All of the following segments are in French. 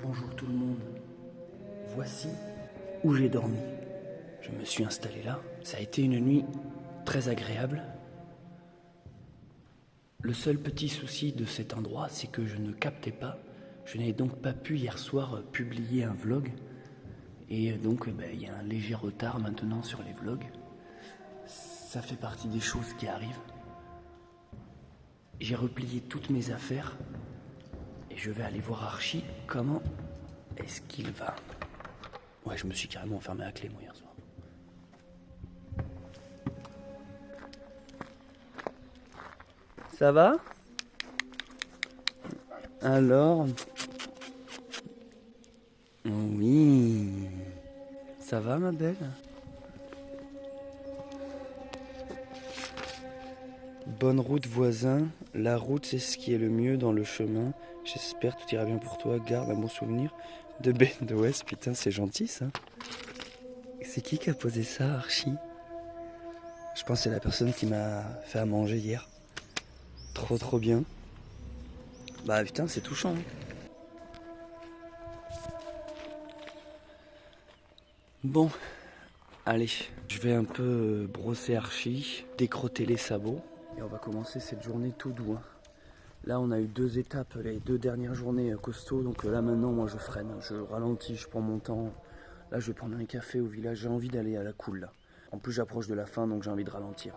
Bonjour tout le monde. Voici où j'ai dormi. Je me suis installé là. Ça a été une nuit très agréable. Le seul petit souci de cet endroit, c'est que je ne captais pas. Je n'ai donc pas pu hier soir publier un vlog. Et donc il y a un léger retard maintenant sur les vlogs. Ça fait partie des choses qui arrivent. J'ai replié toutes mes affaires. Et je vais aller voir Archie comment est-ce qu'il va. Ouais, je me suis carrément enfermé à clé moi hier soir. Ça va? Alors? Oui. Ça va ma belle? Bonne route voisin. La route c'est ce qui est le mieux dans le chemin. J'espère tout ira bien pour toi. Garde un bon souvenir de Ben de West. Putain c'est gentil ça. C'est qui a posé ça Archie? Je pense que c'est la personne qui m'a fait à manger hier. Trop bien. Bah putain c'est touchant. Bon, allez, je vais un peu brosser Archie, décrotter les sabots. Et on va commencer cette journée tout doux. Hein. Là on a eu 2 étapes, les 2 dernières journées costauds. Donc là maintenant moi je freine, je ralentis, je prends mon temps. Là je vais prendre un café au village, j'ai envie d'aller à la cool là. En plus j'approche de la fin donc j'ai envie de ralentir.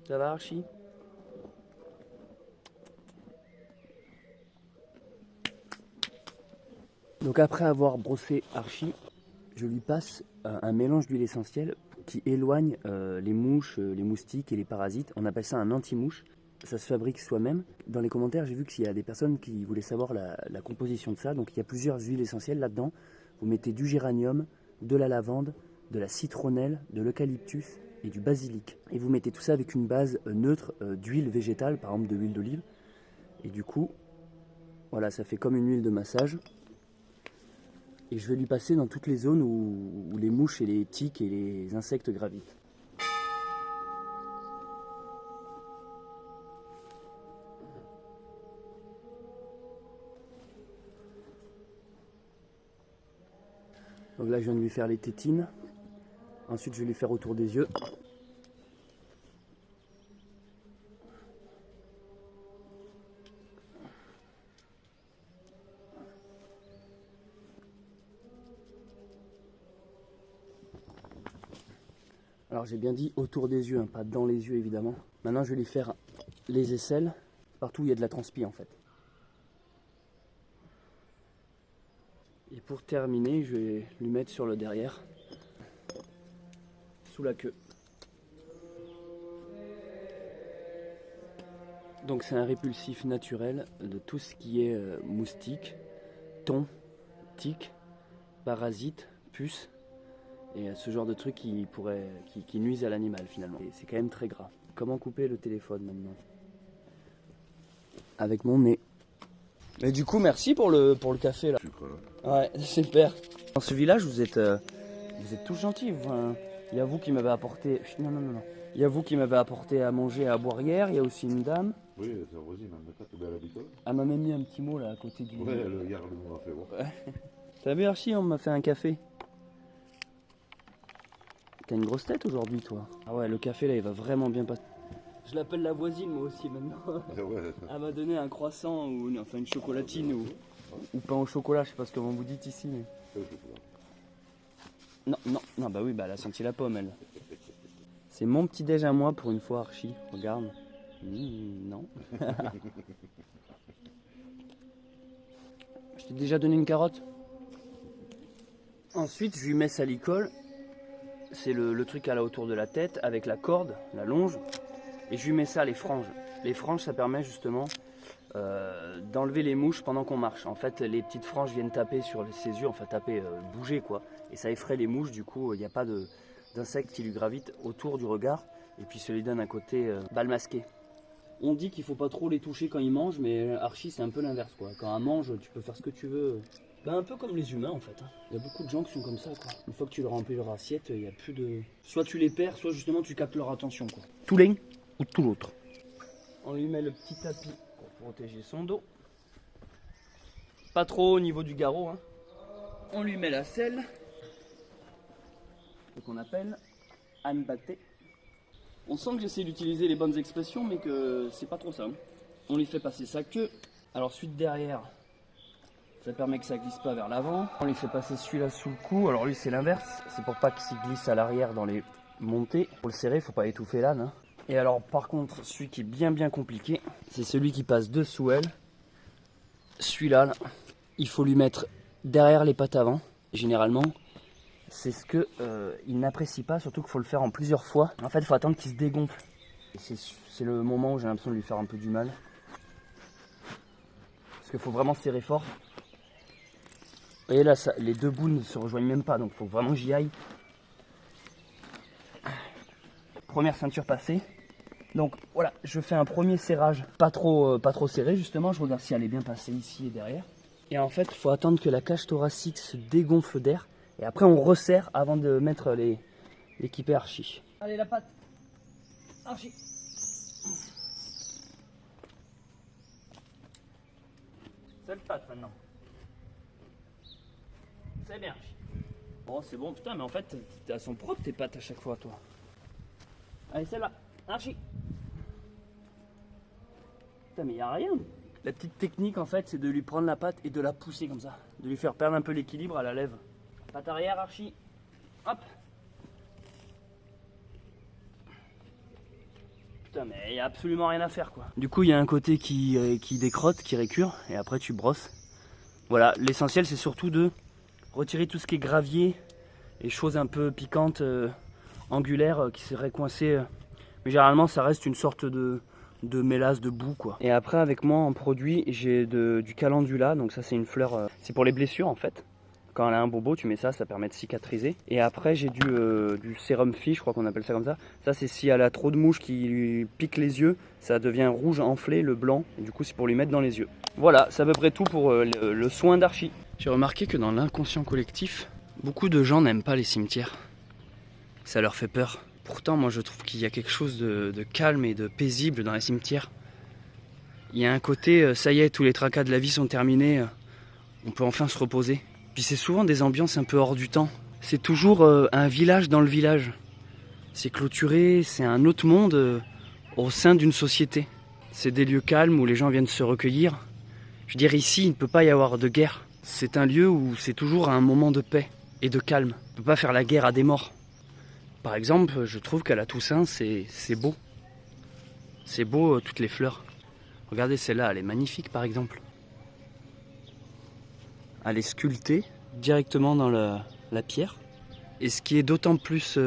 Ça va Archie? Donc après avoir brossé Archie, je lui passe un mélange d'huile essentielle qui éloigne les mouches, les moustiques et les parasites. On appelle ça un anti-mouche. Ça se fabrique soi-même. Dans les commentaires, j'ai vu qu'il y a des personnes qui voulaient savoir la composition de ça. Donc il y a plusieurs huiles essentielles là-dedans. Vous mettez du géranium, de la lavande, de la citronnelle, de l'eucalyptus et du basilic. Et vous mettez tout ça avec une base neutre d'huile végétale, par exemple de l'huile d'olive. Et du coup, voilà, ça fait comme une huile de massage. Et je vais lui passer dans toutes les zones où les mouches et les tiques et les insectes gravitent. Donc là je viens de lui faire les tétines. Ensuite je vais lui faire autour des yeux. Alors j'ai bien dit autour des yeux, hein, pas dans les yeux évidemment. Maintenant je vais lui faire les aisselles, partout où il y a de la transpi en fait. Et pour terminer, je vais lui mettre sur le derrière, sous la queue. Donc c'est un répulsif naturel de tout ce qui est moustique, thon, tique, parasites, puces. Et ce genre de trucs qui nuisent à l'animal finalement. Et c'est quand même très gras. Comment couper le téléphone maintenant? Avec mon nez. Mais du coup merci pour le café là. Ouais, super. Dans ce village vous êtes tous gentils. Il y a vous qui m'avez apporté. Non. Il y a vous qui m'avez apporté à manger et à boire hier. Il y a aussi une dame. Oui, c'est voisine, elle m'a habitude. Elle m'a même mis un petit mot là à côté du. Ouais, le gars nous a fait voir. T'as vu Archie, on m'a fait un café. T'as une grosse tête aujourd'hui toi. Ah ouais, le café là il va vraiment bien passer. Je l'appelle la voisine moi aussi maintenant. Ouais. Elle m'a donné un croissant ou une chocolatine ou pain au chocolat, je sais pas ce que vous dites ici. Mais... Non, bah oui, bah elle a senti la pomme elle. C'est mon petit déj à moi pour une fois Archie, regarde. Non. Je t'ai déjà donné une carotte. Ensuite je lui mets salicole. C'est le truc à la hauteur de la tête avec la corde, la longe. Et je lui mets ça, les franges. Les franges, ça permet justement d'enlever les mouches pendant qu'on marche. En fait, les petites franges viennent taper sur ses yeux, enfin taper, bouger quoi. Et ça effraie les mouches, du coup, il n'y a pas d'insectes qui lui gravitent autour du regard. Et puis ça lui donne un côté bal masqué. On dit qu'il faut pas trop les toucher quand ils mangent, mais Archie c'est un peu l'inverse quoi. Quand elle mange, tu peux faire ce que tu veux. Ben, un peu comme les humains en fait. Il y a beaucoup de gens qui sont comme ça quoi. Une fois que tu leur remplis leur assiette, il n'y a plus de... Soit tu les perds, soit justement tu captes leur attention quoi. Tout l'un ou tout l'autre. On lui met le petit tapis pour protéger son dos. Pas trop au niveau du garrot. Hein. On lui met la selle. Ce qu'on appelle Anne Batté. On sent que j'essaie d'utiliser les bonnes expressions, mais que c'est pas trop ça. Hein. On lui fait passer sa queue. Alors suite derrière, ça permet que ça glisse pas vers l'avant. On lui fait passer celui-là sous le cou. Alors lui c'est l'inverse. C'est pour pas qu'il glisse à l'arrière dans les montées. Pour le serrer, faut pas étouffer l'âne. Hein. Et alors par contre, celui qui est bien compliqué, c'est celui qui passe dessous elle. Celui-là, là, il faut lui mettre derrière les pattes avant. Généralement, c'est ce que il n'apprécie pas, surtout qu'il faut le faire en plusieurs fois. En fait, il faut attendre qu'il se dégonfle. C'est le moment où j'ai l'impression de lui faire un peu du mal. Parce qu'il faut vraiment serrer fort. Vous voyez là, ça, les deux bouts ne se rejoignent même pas, donc il faut vraiment que j'y aille. Première ceinture passée. Donc voilà, je fais un premier serrage, pas trop serré justement. Je regarde si elle est bien passée ici et derrière. Et en fait, il faut attendre que la cage thoracique se dégonfle d'air. Et après, on resserre avant de mettre l'équipé Archie. Allez, la patte. Archie. Seule patte maintenant. C'est bien, Archie. Bon, c'est bon. Putain, mais en fait, elles sont propres tes pattes à chaque fois, toi. Allez, celle-là. Archie. Putain, mais il n'y a rien. La petite technique, en fait, c'est de lui prendre la patte et de la pousser comme ça. De lui faire perdre un peu l'équilibre à la lèvre. Patte arrière, Archie. Hop. Putain, mais il n'y a absolument rien à faire, quoi. Du coup, il y a un côté qui décrotte, qui récure, et après tu brosses. Voilà, l'essentiel, c'est surtout de retirer tout ce qui est gravier et choses un peu piquantes, angulaires, qui seraient coincées. Mais généralement, ça reste une sorte de mélasse, de boue, quoi. Et après, avec moi, en produit, j'ai du calendula. Donc ça, c'est une fleur, c'est pour les blessures, en fait. Quand elle a un bobo, tu mets ça, ça permet de cicatriser. Et après, j'ai du sérum fish, je crois qu'on appelle ça comme ça. Ça, c'est si elle a trop de mouches qui lui piquent les yeux, ça devient rouge enflé, le blanc. Et du coup, c'est pour lui mettre dans les yeux. Voilà, c'est à peu près tout pour le soin d'Archie. J'ai remarqué que dans l'inconscient collectif, beaucoup de gens n'aiment pas les cimetières. Ça leur fait peur. Pourtant, moi, je trouve qu'il y a quelque chose de calme et de paisible dans les cimetières. Il y a un côté, ça y est, tous les tracas de la vie sont terminés, on peut enfin se reposer. Puis c'est souvent des ambiances un peu hors du temps. C'est toujours un village dans le village. C'est clôturé, c'est un autre monde au sein d'une société. C'est des lieux calmes où les gens viennent se recueillir. Je veux dire, ici, il ne peut pas y avoir de guerre. C'est un lieu où c'est toujours un moment de paix et de calme. On ne peut pas faire la guerre à des morts. Par exemple, je trouve qu'à la Toussaint, c'est beau. C'est beau, toutes les fleurs. Regardez celle-là, elle est magnifique par exemple. Elle est sculptée directement dans la pierre. Et ce qui est d'autant plus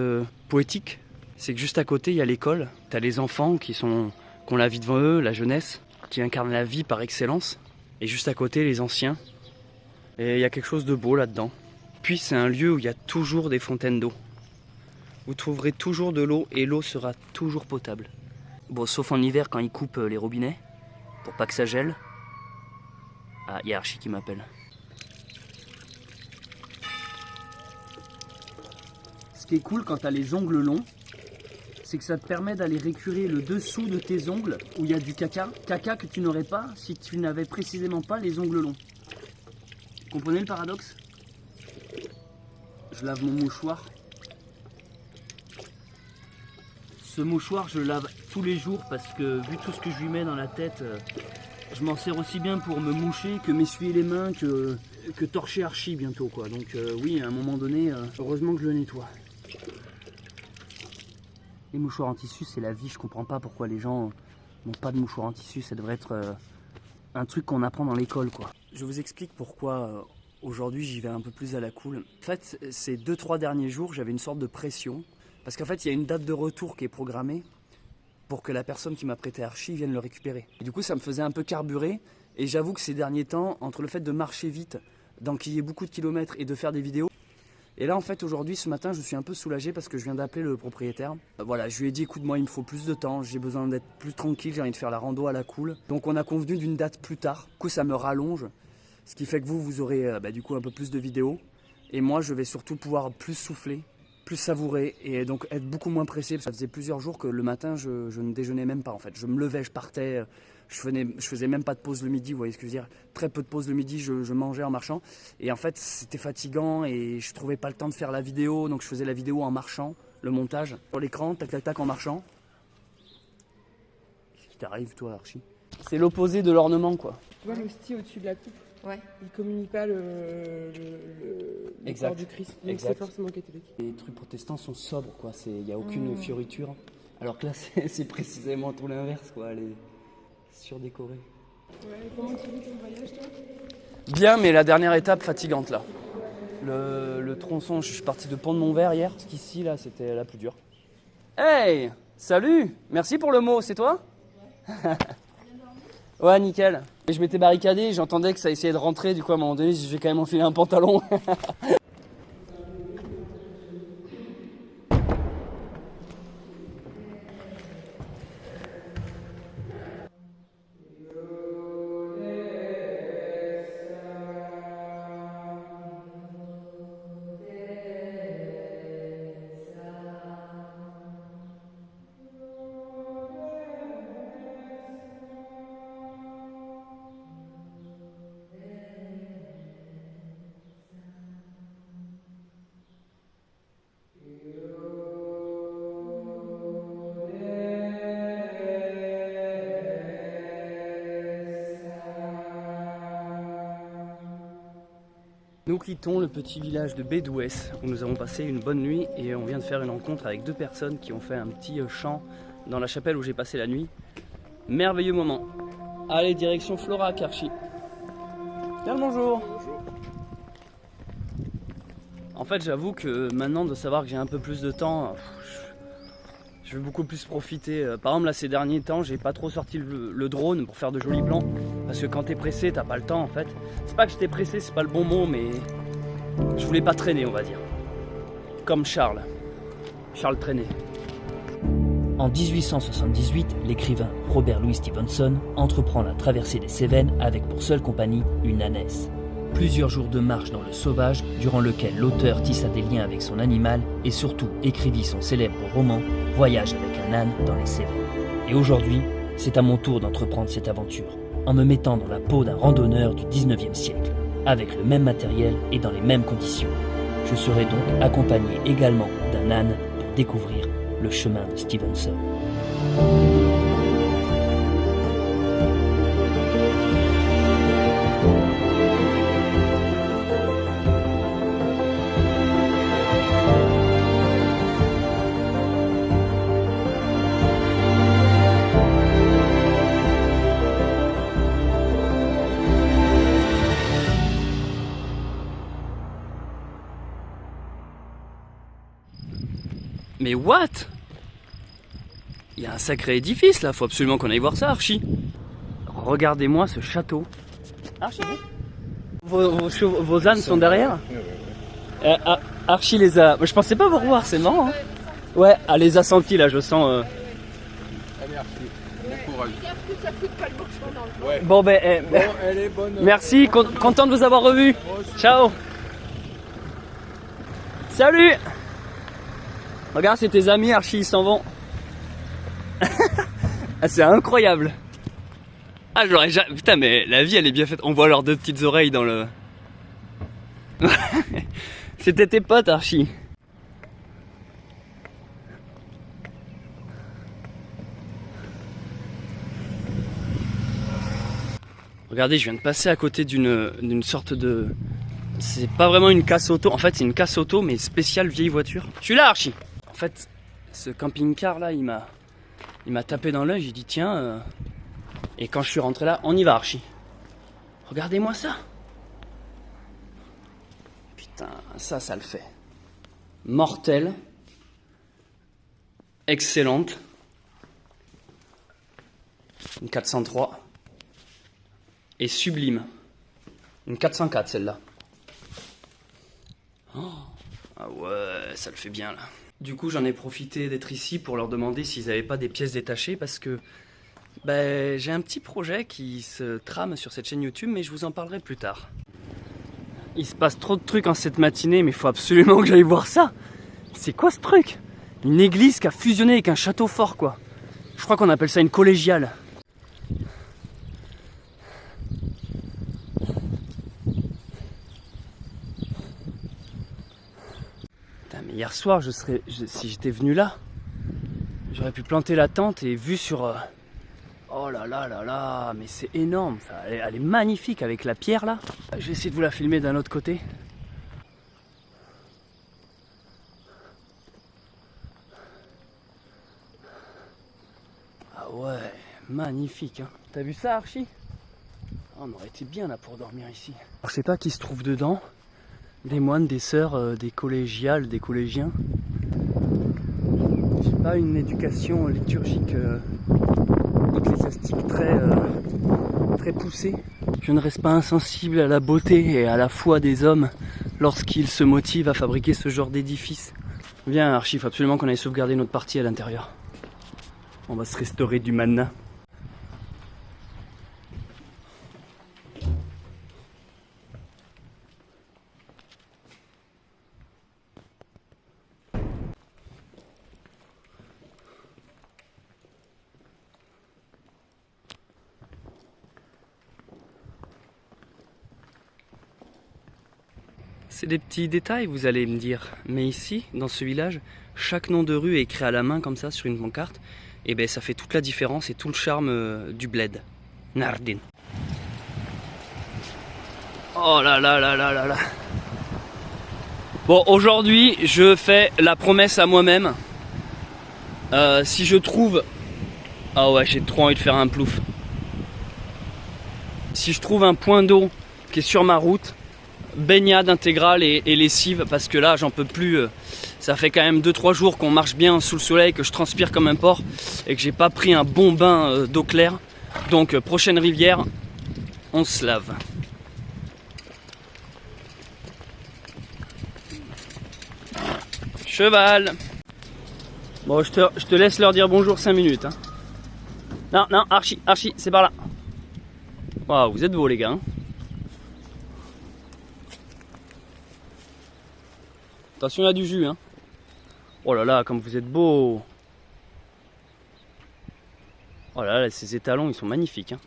poétique, c'est que juste à côté, il y a l'école. Tu as les enfants qui ont la vie devant eux, la jeunesse, qui incarne la vie par excellence. Et juste à côté, les anciens. Et il y a quelque chose de beau là-dedans. Puis c'est un lieu où il y a toujours des fontaines d'eau. Vous trouverez toujours de l'eau et l'eau sera toujours potable. Bon, sauf en hiver quand ils coupent les robinets, pour pas que ça gèle. Ah, il y a Archie qui m'appelle. Ce qui est cool quand tu as les ongles longs, c'est que ça te permet d'aller récurer le dessous de tes ongles où il y a du caca. Caca que tu n'aurais pas si tu n'avais précisément pas les ongles longs. Vous comprenez le paradoxe? Je lave mon mouchoir. Ce mouchoir, je le lave tous les jours parce que vu tout ce que je lui mets dans la tête, je m'en sers aussi bien pour me moucher que m'essuyer les mains, que torcher Archie bientôt, quoi. Donc oui, à un moment donné, heureusement que je le nettoie. Les mouchoirs en tissu, c'est la vie. Je comprends pas pourquoi les gens n'ont pas de mouchoirs en tissu. Ça devrait être un truc qu'on apprend dans l'école, quoi. Je vous explique pourquoi aujourd'hui j'y vais un peu plus à la cool. En fait, ces 2-3 derniers jours, j'avais une sorte de pression. Parce qu'en fait, il y a une date de retour qui est programmée pour que la personne qui m'a prêté Archie vienne le récupérer. Et du coup, ça me faisait un peu carburer. Et j'avoue que ces derniers temps, entre le fait de marcher vite, d'enquiller beaucoup de kilomètres et de faire des vidéos, Et là en fait aujourd'hui ce matin je suis un peu soulagé parce que je viens d'appeler le propriétaire. Voilà, je lui ai dit écoute moi il me faut plus de temps, j'ai besoin d'être plus tranquille, j'ai envie de faire la rando à la cool. Donc on a convenu d'une date plus tard. Du coup ça me rallonge, ce qui fait que vous aurez du coup un peu plus de vidéos. Et moi je vais surtout pouvoir plus souffler, plus savourer et donc être beaucoup moins pressé. Ça faisait plusieurs jours que le matin je ne déjeunais même pas en fait. Je me levais, je partais, je faisais même pas de pause le midi, vous voyez ce que je veux dire. Très peu de pause le midi, je mangeais en marchant. Et en fait c'était fatigant et je trouvais pas le temps de faire la vidéo. Donc je faisais la vidéo en marchant, le montage sur l'écran, tac tac tac en marchant. Qu'est-ce qui t'arrive toi Archie? C'est l'opposé de l'ornement quoi. Tu vois le style au-dessus de la coupe? Ouais. Il communie pas le Exact. corps du Christ. Donc Exact. c'est forcément catholique. Les trucs protestants sont sobres quoi, il n'y a aucune fioriture. Alors que là c'est précisément tout l'inverse quoi, elle est surdécorée. Ouais, comment tu vis ton voyage toi? Bien, mais la dernière étape fatigante là. Le tronçon, je suis parti de Pont de Montvert hier, parce qu'ici là c'était la plus dure. Hey, salut, merci pour le mot, c'est toi? Ouais, nickel. Et je m'étais barricadé, j'entendais que ça essayait de rentrer, du coup à un moment donné, je vais quand même enfiler un pantalon. Nous quittons le petit village de Bédouès où nous avons passé une bonne nuit et on vient de faire une rencontre avec deux personnes qui ont fait un petit chant dans la chapelle où j'ai passé la nuit. Merveilleux moment. Allez, direction Florac, Archie. Bien le bonjour. Bonjour. En fait, j'avoue que maintenant de savoir que j'ai un peu plus de temps, je vais beaucoup plus profiter. Par exemple, là, ces derniers temps, j'ai pas trop sorti le drone pour faire de jolis plans. Parce que quand t'es pressé, t'as pas le temps en fait. C'est pas que j'étais pressé, c'est pas le bon mot, mais je voulais pas traîner, on va dire. Comme Charles traînait. En 1878, l'écrivain Robert Louis Stevenson entreprend la traversée des Cévennes avec pour seule compagnie une ânesse. Plusieurs jours de marche dans le sauvage, durant lequel l'auteur tissa des liens avec son animal et surtout écrivit son célèbre roman Voyage avec un âne dans les Cévennes. Et aujourd'hui, c'est à mon tour d'entreprendre cette aventure, en me mettant dans la peau d'un randonneur du 19e siècle, avec le même matériel et dans les mêmes conditions. Je serai donc accompagné également d'un âne pour découvrir le chemin de Stevenson. Mais what? Il y a un sacré édifice là, faut absolument qu'on aille voir ça, Archie. Regardez-moi ce château. Archie, vos ânes sont derrière? Archie les a... Je pensais pas vous revoir, c'est marrant. Hein. Ouais, elle les a sentis là, je sens... Allez Archie, bon courage. Ça fout pas le boxement dans le Ouais. Bon ben, Bon, elle est bonne. merci, content de vous avoir revu. Ciao. Salut. Regarde, c'est tes amis, Archie, ils s'en vont. Ah, c'est incroyable. Ah, j'aurais jamais... Putain, mais la vie, elle est bien faite. On voit leurs deux petites oreilles dans le... C'était tes potes, Archie. Regardez, je viens de passer à côté d'une sorte de... C'est pas vraiment une casse auto. En fait, c'est une casse auto, mais spéciale vieille voiture. Je suis là, Archie. En fait, ce camping-car là, il m'a tapé dans l'œil. J'ai dit tiens. Et quand je suis rentré là, on y va, Archie. Regardez-moi ça. Putain, ça le fait. Mortelle. Excellente. Une 403. Et sublime. Une 404 celle-là. Oh, Ah ouais, ça le fait bien là. Du coup, j'en ai profité d'être ici pour leur demander s'ils n'avaient pas des pièces détachées parce que j'ai un petit projet qui se trame sur cette chaîne YouTube, mais je vous en parlerai plus tard. Il se passe trop de trucs en cette matinée, mais il faut absolument que j'aille voir ça. C'est quoi ce truc? Une église qui a fusionné avec un château fort, quoi. Je crois qu'on appelle ça une collégiale. Putain, mais hier soir, si j'étais venu là, j'aurais pu planter la tente et vue sur... Oh là là là là, mais c'est énorme, ça. Elle est magnifique avec la pierre là. Je vais essayer de vous la filmer d'un autre côté. Ah ouais, magnifique, hein. T'as vu ça, Archie? On aurait été bien là pour dormir ici. Alors, je sais pas qui se trouve dedans. Des moines, des sœurs, des collégiales, des collégiens. J'ai pas une éducation liturgique ecclésiastique très poussée. Je ne reste pas insensible à la beauté et à la foi des hommes lorsqu'ils se motivent à fabriquer ce genre d'édifice. Viens, Archie, il faut absolument qu'on aille sauvegarder notre partie à l'intérieur. On va se restaurer du mana. C'est des petits détails, vous allez me dire. Mais ici, dans ce village, chaque nom de rue est écrit à la main comme ça sur une pancarte. Et ben ça fait toute la différence et tout le charme du bled. Nardin. Oh là là là là là là. Bon, aujourd'hui, je fais la promesse à moi-même. Si je trouve... Ah ouais, j'ai trop envie de faire un plouf. Si je trouve un point d'eau qui est sur ma route, baignade intégrale et lessive, parce que là j'en peux plus. Ça fait quand même 2-3 jours qu'on marche bien sous le soleil, que je transpire comme un porc et que j'ai pas pris un bon bain d'eau claire. Donc prochaine rivière, on se lave. Cheval. Bon, je te laisse leur dire bonjour 5 minutes. Hein. Non, non, Archie, c'est par là. Waouh, vous êtes beaux les gars. Hein. Attention, il y a du jus, hein. Oh là là, comme vous êtes beau. Oh là là, ces étalons, ils sont magnifiques, hein.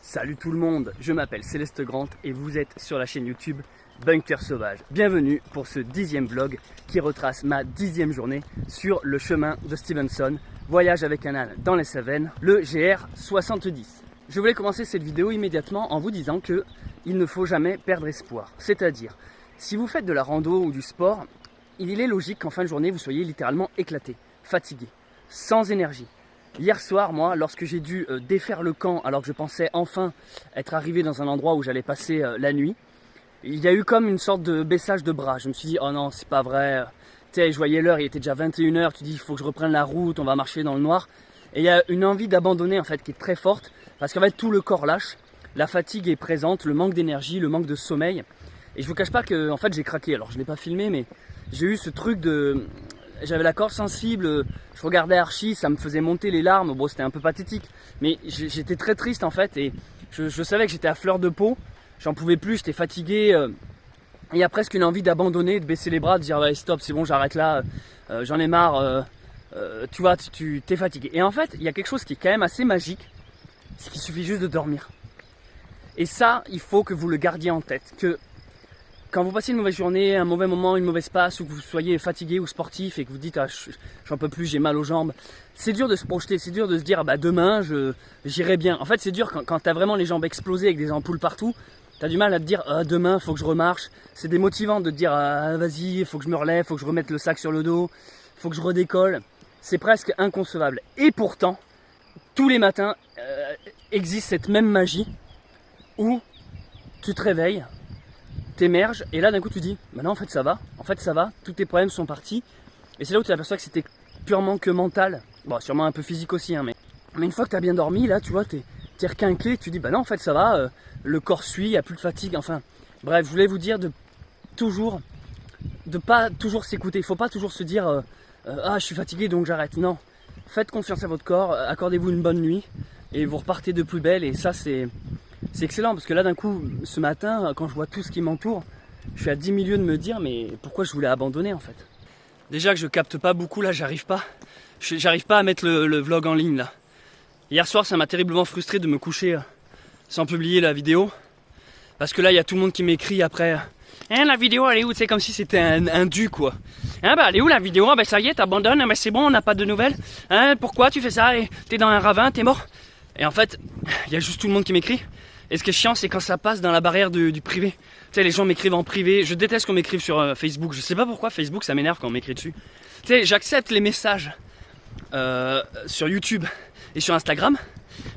Salut tout le monde, je m'appelle Céleste Grant et vous êtes sur la chaîne YouTube Bunker Sauvage. Bienvenue pour ce 10e vlog qui retrace ma 10e journée sur le chemin de Stevenson, voyage avec un âne dans les Cévennes, le GR70. Je voulais commencer cette vidéo immédiatement en vous disant que il ne faut jamais perdre espoir. C'est-à-dire, si vous faites de la rando ou du sport, il est logique qu'en fin de journée, vous soyez littéralement éclaté, fatigué, sans énergie. Hier soir, moi, lorsque j'ai dû défaire le camp, alors que je pensais enfin être arrivé dans un endroit où j'allais passer la nuit, il y a eu comme une sorte de baissage de bras. Je me suis dit, oh non, c'est pas vrai. Tu sais, je voyais l'heure, il était déjà 21 h, tu dis, il faut que je reprenne la route, on va marcher dans le noir. Et il y a une envie d'abandonner, en fait, qui est très forte, parce qu'en fait, tout le corps lâche, la fatigue est présente, le manque d'énergie, le manque de sommeil. Et je vous cache pas que, en fait, j'ai craqué. Alors, je l'ai pas filmé, mais j'ai eu ce truc de... J'avais la corde sensible, je regardais Archie, ça me faisait monter les larmes. Bon, c'était un peu pathétique, mais j'étais très triste, en fait, et je savais que j'étais à fleur de peau. J'en pouvais plus, j'étais fatigué. Il y a presque une envie d'abandonner, de baisser les bras, de dire ouais, stop, c'est bon, j'arrête là, j'en ai marre. Tu vois, tu t'es fatigué. Et en fait, il y a quelque chose qui est quand même assez magique, c'est qu'il suffit juste de dormir. Et ça, il faut que vous le gardiez en tête. Que quand vous passez une mauvaise journée, un mauvais moment, une mauvaise passe, ou que vous soyez fatigué ou sportif et que vous dites ah, j'en peux plus, j'ai mal aux jambes, c'est dur de se projeter, c'est dur de se dire bah, demain j'irai bien. En fait, c'est dur quand tu as vraiment les jambes explosées avec des ampoules partout. T'as du mal à te dire demain faut que je remarche. C'est démotivant de te dire vas-y, faut que je me relève, faut que je remette le sac sur le dos, faut que je redécolle. C'est presque inconcevable. Et pourtant, tous les matins existe cette même magie où tu te réveilles, t'émerges et là d'un coup tu dis bah non, en fait ça va, tous tes problèmes sont partis. Et c'est là où tu t'aperçois que c'était purement que mental. Bon, sûrement un peu physique aussi, hein, mais une fois que tu as bien dormi, là tu vois, t'es requinqué, tu dis bah non, en fait ça va, le corps suit, il n'y a plus de fatigue, enfin bref, je voulais vous dire de toujours s'écouter. Il faut pas toujours se dire ah je suis fatigué donc j'arrête. Non, faites confiance à votre corps, accordez-vous une bonne nuit et vous repartez de plus belle. Et ça c'est excellent parce que là d'un coup ce matin quand je vois tout ce qui m'entoure, je suis à 10 milieux de me dire mais pourquoi je voulais abandonner en fait. Déjà que je capte pas beaucoup là, j'arrive pas à mettre le vlog en ligne là. Hier soir ça m'a terriblement frustré de me coucher sans publier la vidéo. Parce que là il y a tout le monde qui m'écrit après hein, la vidéo elle est où? C'est comme si c'était un dû quoi. Hein, bah elle est où la vidéo? Bah ça y est t'abandonnes, mais c'est bon on n'a pas de nouvelles. Hein, pourquoi tu fais ça? T'es dans un ravin, t'es mort. Et en fait il y a juste tout le monde qui m'écrit. Et ce qui est chiant c'est quand ça passe dans la barrière du privé. Tu sais les gens m'écrivent en privé. Je déteste qu'on m'écrive sur Facebook. Je sais pas pourquoi Facebook ça m'énerve quand on m'écrit dessus. Tu sais j'accepte les messages sur YouTube et sur Instagram.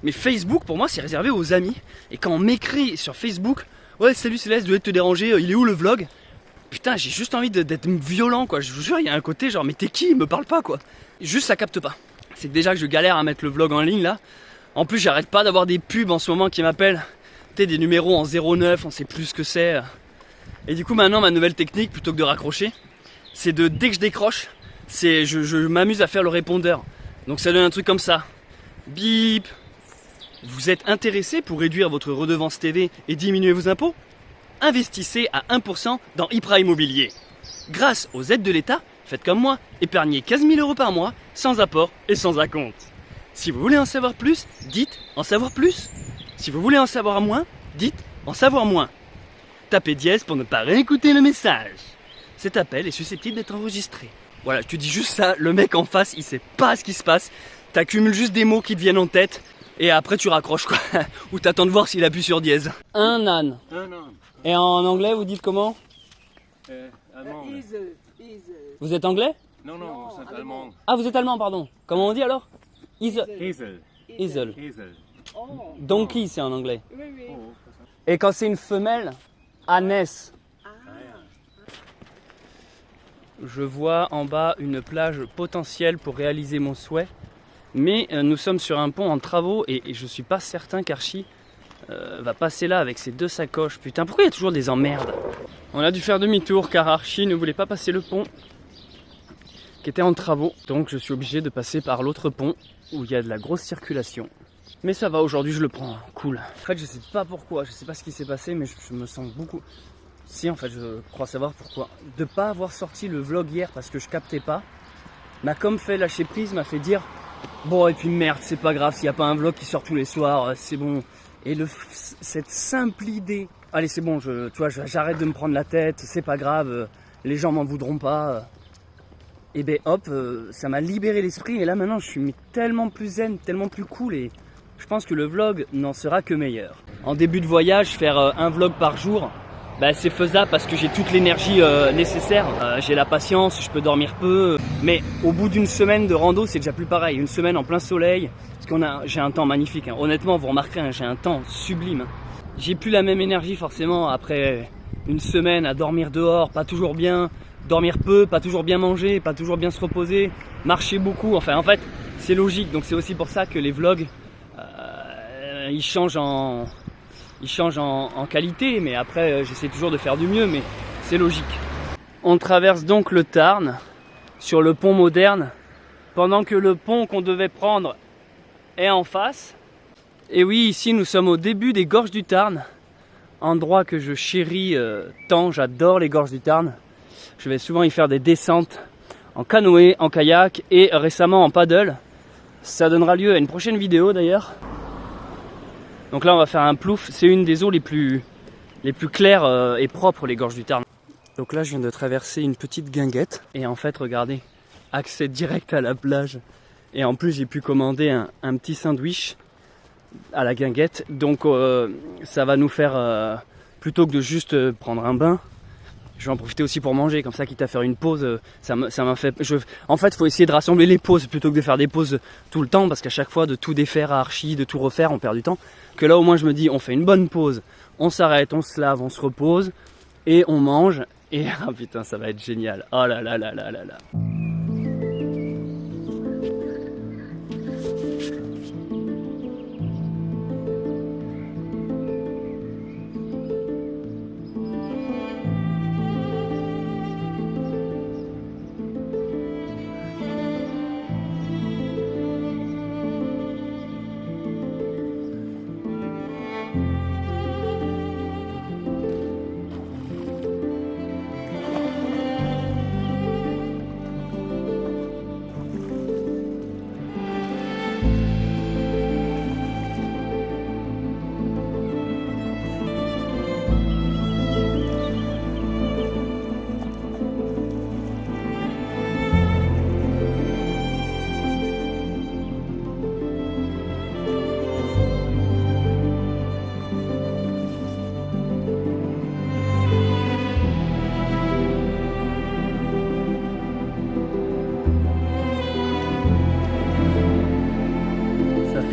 Mais Facebook pour moi c'est réservé aux amis. Et quand on m'écrit sur Facebook, ouais salut Céleste, je voulais te déranger, il est où le vlog? Putain j'ai juste envie d'être violent quoi, je vous jure il y a un côté genre mais t'es qui? Me parle pas quoi. Juste ça capte pas. C'est que déjà que je galère à mettre le vlog en ligne là. En plus j'arrête pas d'avoir des pubs en ce moment qui m'appellent. Tu sais des numéros en 09, on sait plus ce que c'est. Et du coup maintenant ma nouvelle technique plutôt que de raccrocher, c'est de dès que je décroche, je m'amuse à faire le répondeur. Donc ça donne un truc comme ça. Bip. Vous êtes intéressé pour réduire votre redevance TV et diminuer vos impôts? Investissez à 1% dans Ypra Immobilier. Grâce aux aides de l'État, faites comme moi, épargnez 15 000 € par mois, sans apport et sans acompte. Si vous voulez en savoir plus, dites en savoir plus. Si vous voulez en savoir moins, dites en savoir moins. Tapez dièse pour ne pas réécouter le message. Cet appel est susceptible d'être enregistré. Voilà, je te dis juste ça, le mec en face, il sait pas ce qui se passe. T'accumules juste des mots qui te viennent en tête. Et après tu raccroches quoi. Ou t'attends de voir s'il appuie sur dièse. Un âne. Et en anglais vous dites comment? Allemand. Vous êtes anglais? Non, c'est allemand. Ah vous êtes allemand pardon. Comment on dit alors? Esel. Esel. Oh. Donkey c'est en anglais. Oui, oui. Et quand c'est une femelle, ânesse. Je vois en bas une plage potentielle pour réaliser mon souhait. Mais nous sommes sur un pont en travaux et je suis pas certain qu'Archie va passer là avec ses 2 sacoches. Putain, pourquoi il y a toujours des emmerdes? On a dû faire demi-tour car Archie ne voulait pas passer le pont qui était en travaux. Donc je suis obligé de passer par l'autre pont où il y a de la grosse circulation. Mais ça va, aujourd'hui je le prends, cool. En fait je sais pas pourquoi, je sais pas ce qui s'est passé mais je me sens beaucoup... Si en fait je crois savoir pourquoi. De pas avoir sorti le vlog hier parce que je captais pas, m'a comme fait lâcher prise, m'a fait dire... Bon et puis merde c'est pas grave s'il n'y a pas un vlog qui sort tous les soirs, c'est bon. Et cette simple idée, allez c'est bon, j'arrête de me prendre la tête, c'est pas grave, les gens m'en voudront pas. Et ben hop, ça m'a libéré l'esprit et là maintenant je suis tellement plus zen, tellement plus cool et je pense que le vlog n'en sera que meilleur. En début de voyage, faire un vlog par jour, bah, c'est faisable parce que j'ai toute l'énergie nécessaire, j'ai la patience, je peux dormir peu. Mais au bout d'une semaine de rando, c'est déjà plus pareil. Une semaine en plein soleil, parce j'ai un temps magnifique. Hein. Honnêtement, vous remarquerez, hein, j'ai un temps sublime. Hein. J'ai plus la même énergie forcément après une semaine à dormir dehors, pas toujours bien, dormir peu, pas toujours bien manger, pas toujours bien se reposer, marcher beaucoup. Enfin, en fait, c'est logique. Donc c'est aussi pour ça que les vlogs, ils changent en qualité, mais après j'essaie toujours de faire du mieux, mais c'est logique. On traverse donc le Tarn sur le pont moderne, pendant que le pont qu'on devait prendre est en face. Et oui, ici nous sommes au début des gorges du Tarn, endroit que je chéris tant, j'adore les gorges du Tarn. Je vais souvent y faire des descentes en canoë, en kayak et récemment en paddle. Ça donnera lieu à une prochaine vidéo d'ailleurs. Donc là on va faire un plouf, c'est une des eaux les plus claires et propres, les gorges du Tarn. Donc là je viens de traverser une petite guinguette et en fait regardez, accès direct à la plage. Et en plus j'ai pu commander un petit sandwich à la guinguette. Donc ça va nous faire, plutôt que de juste prendre un bain, je vais en profiter aussi pour manger, comme ça quitte à faire une pause, ça m'a fait... En fait il faut essayer de rassembler les pauses plutôt que de faire des pauses tout le temps, parce qu'à chaque fois de tout défaire à Archie, de tout refaire, on perd du temps. Que là au moins je me dis on fait une bonne pause, on s'arrête, on se lave, on se repose et on mange et ah putain ça va être génial. Oh là là là là là là.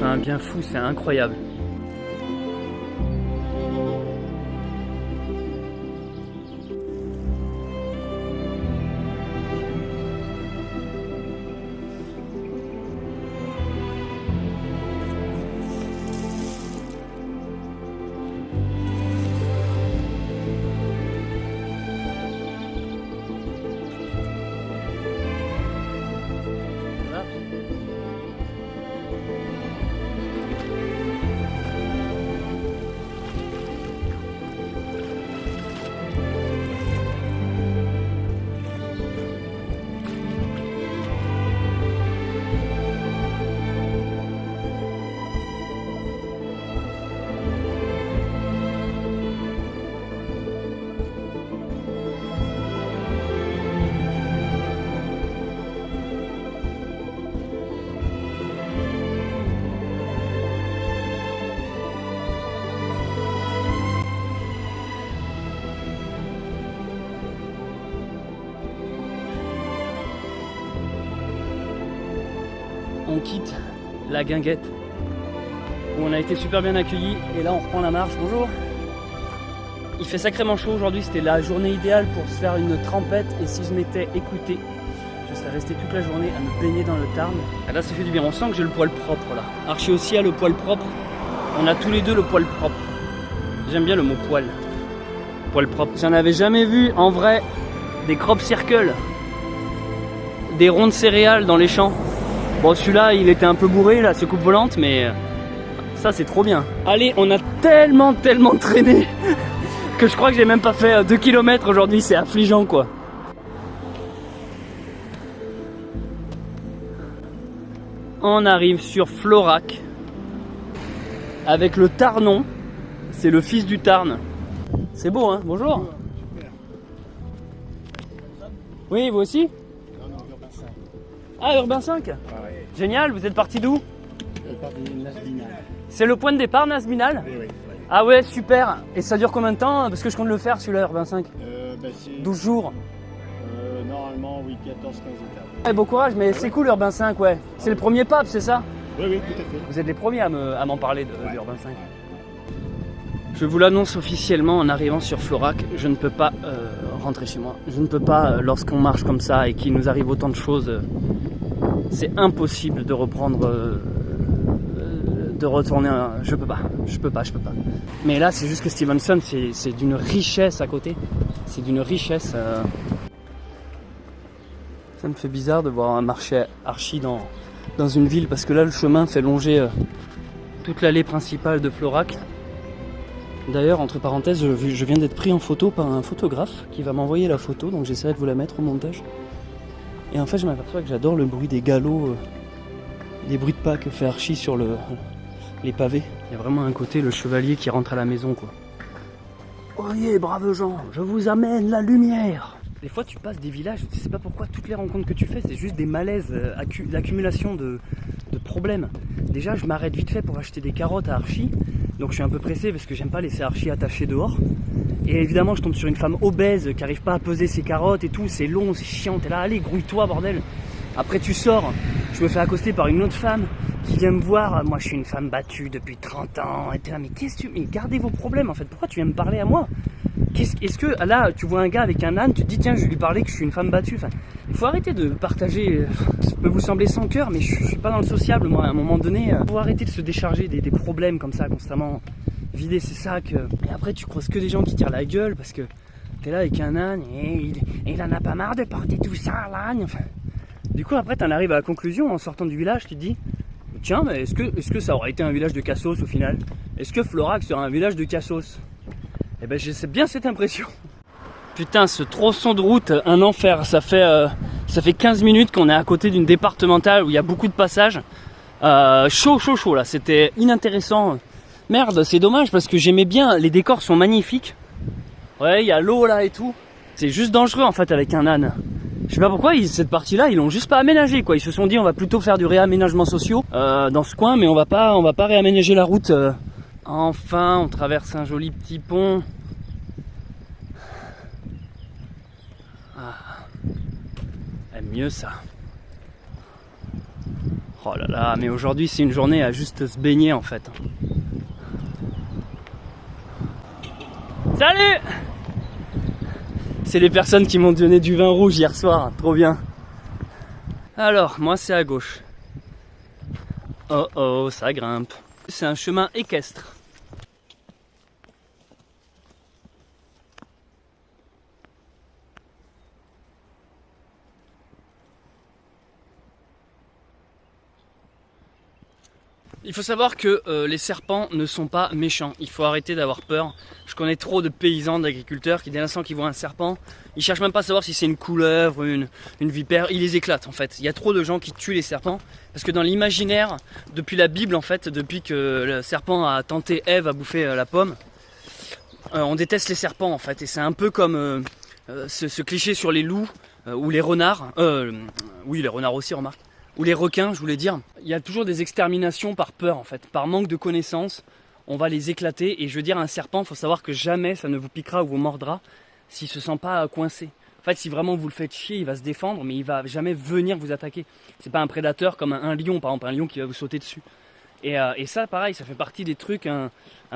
Un bien fou, c'est incroyable. On quitte la guinguette où on a été super bien accueillis et là on reprend la marche. Bonjour. Il fait sacrément chaud aujourd'hui, c'était la journée idéale pour se faire une trempette et si je m'étais écouté, je serais resté toute la journée à me baigner dans le Tarn. Et là ça fait du bien, on sent que j'ai le poil propre là. Archie aussi a le poil propre, on a tous les deux le poil propre. J'aime bien le mot poil. Poil propre. J'en avais jamais vu en vrai des crop circles, des ronds de céréales dans les champs. Bon, celui-là, il était un peu bourré, la soucoupe volante, mais ça, c'est trop bien. Allez, on a tellement traîné que je crois que j'ai même pas fait 2 km aujourd'hui. C'est affligeant, quoi. On arrive sur Florac avec le Tarnon. C'est le fils du Tarn. C'est beau, hein? Bonjour. Oui, vous aussi? Ah, Urbain 5 ouais. Génial, vous êtes parti d'où? C'est le point de départ, Nasbinal? Oui. Ah ouais, super. Et ça dure combien de temps? Parce que je compte le faire, celui-là, Urbain 5. 12 jours. Normalement, oui, 14-15 étapes. Ouais, bon courage, mais c'est cool, Urbain 5, ouais. C'est le premier pape, c'est ça? Oui, tout à fait. Vous êtes les premiers à m'en parler d'Urbain 5. Je vous l'annonce officiellement, en arrivant sur Florac, je ne peux pas rentrer chez moi. Je ne peux pas, lorsqu'on marche comme ça et qu'il nous arrive autant de choses, c'est impossible de reprendre, de retourner. Je peux pas. Mais là, c'est juste que Stevenson, c'est d'une richesse à côté. C'est d'une richesse. Ça me fait bizarre de voir un marché Archie dans une ville, parce que là, le chemin fait longer toute l'allée principale de Florac. D'ailleurs, entre parenthèses, je viens d'être pris en photo par un photographe qui va m'envoyer la photo, donc j'essaierai de vous la mettre au montage. Et en fait, je m'aperçois que j'adore le bruit des galops, des bruits de pas que fait Archie sur les pavés. Il y a vraiment un côté, le chevalier qui rentre à la maison, quoi. Oyez, braves gens, je vous amène la lumière. Des fois, tu passes des villages, je ne sais pas pourquoi, toutes les rencontres que tu fais, c'est juste des malaises, l'accumulation de problèmes. Déjà, je m'arrête vite fait pour acheter des carottes à Archie. Donc je suis un peu pressé parce que j'aime pas laisser Archie attaché dehors. Et évidemment je tombe sur une femme obèse qui arrive pas à peser ses carottes et tout, c'est long, c'est chiant, t'es là, allez grouille-toi bordel. Après tu sors, je me fais accoster par une autre femme qui vient me voir, moi je suis une femme battue depuis 30 ans, et t'es là, mais qu'est-ce que tu... Mais gardez vos problèmes en fait, pourquoi tu viens me parler à moi? Est-ce que là tu vois un gars avec un âne, tu te dis tiens je vais lui parler que je suis une femme battue, enfin, il faut arrêter de partager, ça peut vous sembler sans cœur mais je suis pas dans le sociable moi, à un moment donné, il faut arrêter de se décharger des problèmes comme ça constamment, vider ses sacs, et après tu croises que des gens qui tirent la gueule parce que t'es là avec un âne et il en a pas marre de porter tout ça l'âne, enfin. Du coup après t'en arrives à la conclusion en sortant du village, tu te dis tiens, mais est-ce que ça aurait été un village de cassos au final? Est-ce que Florac serait un village de cassos? Eh ben j'ai bien cette impression. Putain, ce tronçon de route, un enfer. Ça fait 15 minutes qu'on est à côté d'une départementale où il y a beaucoup de passages. Chaud là, c'était inintéressant. Merde, c'est dommage parce que j'aimais bien, les décors sont magnifiques. Ouais, il y a l'eau là et tout. C'est juste dangereux en fait avec un âne. Je sais pas pourquoi cette partie-là, ils l'ont juste pas aménagé quoi. Ils se sont dit on va plutôt faire du réaménagement social dans ce coin, mais on va pas réaménager la route. Enfin, on traverse un joli petit pont. Mieux ça. Oh là là, mais aujourd'hui c'est une journée à juste se baigner en fait. Salut! C'est les personnes qui m'ont donné du vin rouge hier soir, trop bien. Alors, moi c'est à gauche. Oh oh, ça grimpe. C'est un chemin équestre. Il faut savoir que les serpents ne sont pas méchants, il faut arrêter d'avoir peur. Je connais trop de paysans, d'agriculteurs qui dès l'instant qu'ils voient un serpent, ils cherchent même pas à savoir si c'est une couleuvre, une vipère, ils les éclatent en fait. Il y a trop de gens qui tuent les serpents, parce que dans l'imaginaire, depuis la Bible en fait, depuis que le serpent a tenté Ève à bouffer la pomme, on déteste les serpents en fait, et c'est un peu comme ce cliché sur les loups ou les renards, oui les renards aussi remarque, ou les requins, je voulais dire. Il y a toujours des exterminations par peur en fait, par manque de connaissances. On va les éclater, et je veux dire un serpent, il faut savoir que jamais ça ne vous piquera ou vous mordra s'il ne se sent pas coincé. En fait, si vraiment vous le faites chier, il va se défendre, mais il va jamais venir vous attaquer. C'est pas un prédateur comme un lion, par exemple, un lion qui va vous sauter dessus. Et ça, pareil, ça fait partie des trucs un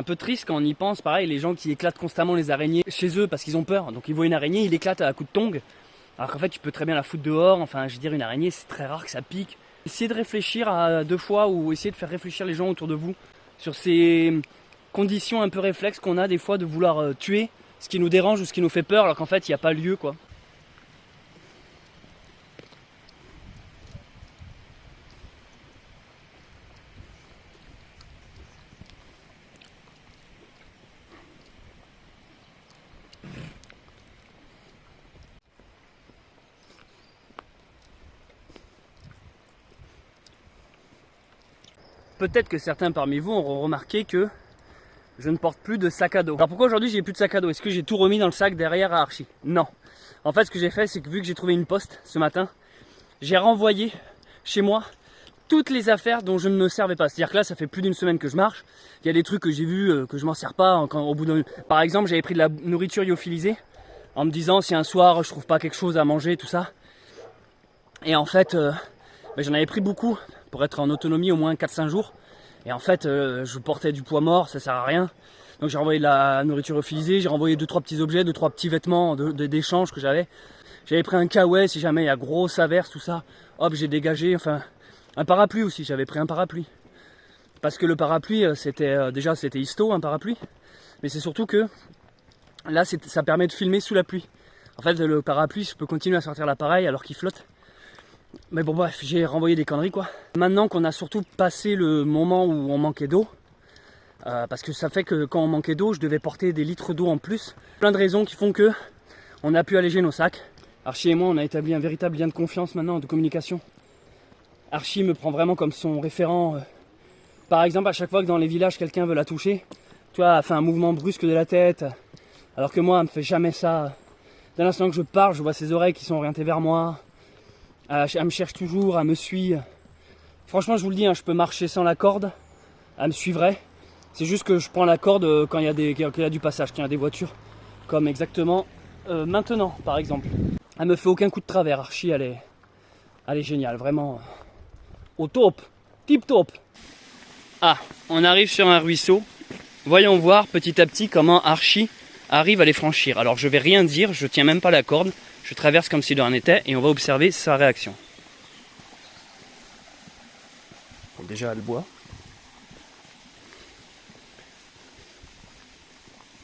peu tristes quand on y pense. Pareil, les gens qui éclatent constamment les araignées chez eux parce qu'ils ont peur. Donc ils voient une araignée, ils l'éclatent à coups de tongs. Alors qu'en fait, tu peux très bien la foutre dehors. Enfin, je veux dire, une araignée, c'est très rare que ça pique. Essayez de réfléchir à 2 fois, ou essayez de faire réfléchir les gens autour de vous sur ces conditions un peu réflexes qu'on a des fois de vouloir tuer ce qui nous dérange ou ce qui nous fait peur, alors qu'en fait, il n'y a pas lieu, quoi. Peut-être que certains parmi vous auront remarqué que je ne porte plus de sac à dos. Alors pourquoi aujourd'hui j'ai plus de sac à dos? Est-ce que j'ai tout remis dans le sac derrière à Archie? Non. En fait, ce que j'ai fait, c'est que vu que j'ai trouvé une poste ce matin, j'ai renvoyé chez moi toutes les affaires dont je ne me servais pas. C'est-à-dire que là, ça fait plus d'une semaine que je marche. Il y a des trucs que j'ai vus que je m'en sers pas. Au bout d'un... Par exemple, j'avais pris de la nourriture lyophilisée en me disant si un soir je trouve pas quelque chose à manger, tout ça. Et en fait, j'en avais pris beaucoup pour être en autonomie au moins 4-5 jours. Et en fait, je portais du poids mort, ça sert à rien. Donc j'ai renvoyé de la nourriture lyophilisée, j'ai renvoyé 2-3 petits objets, 2-3 petits vêtements d'échange que j'avais. J'avais pris un kawaii si jamais il y a grosse averse, tout ça. Hop, j'ai dégagé, enfin, un parapluie aussi, j'avais pris un parapluie. Parce que le parapluie, c'était déjà c'était histo, un parapluie. Mais c'est surtout que là, ça permet de filmer sous la pluie. En fait, le parapluie, je peux continuer à sortir l'appareil alors qu'il flotte. Mais bon bref, j'ai renvoyé des conneries quoi. Maintenant qu'on a surtout passé le moment où on manquait d'eau, parce que ça fait que quand on manquait d'eau, je devais porter des litres d'eau en plus. Plein de raisons qui font que on a pu alléger nos sacs. Archie et moi, on a établi un véritable lien de confiance maintenant, de communication. Archie me prend vraiment comme son référent. Par exemple, à chaque fois que dans les villages, quelqu'un veut la toucher, tu vois, elle fait un mouvement brusque de la tête, alors que moi, elle me fait jamais ça. Dès l'instant que je parle, je vois ses oreilles qui sont orientées vers moi. Elle me cherche toujours, elle me suit. Franchement, je vous le dis, hein, je peux marcher sans la corde, elle me suivrait. C'est juste que je prends la corde quand il y a du passage, quand il y a des voitures. Comme exactement maintenant, par exemple. Elle me fait aucun coup de travers, Archie, elle est géniale, vraiment. Au top, tip top. Ah, on arrive sur un ruisseau. Voyons voir petit à petit comment Archie arrive à les franchir. Alors je vais rien dire, je tiens même pas la corde. Je traverse comme si de rien n'était et on va observer sa réaction. Bon, déjà elle boit.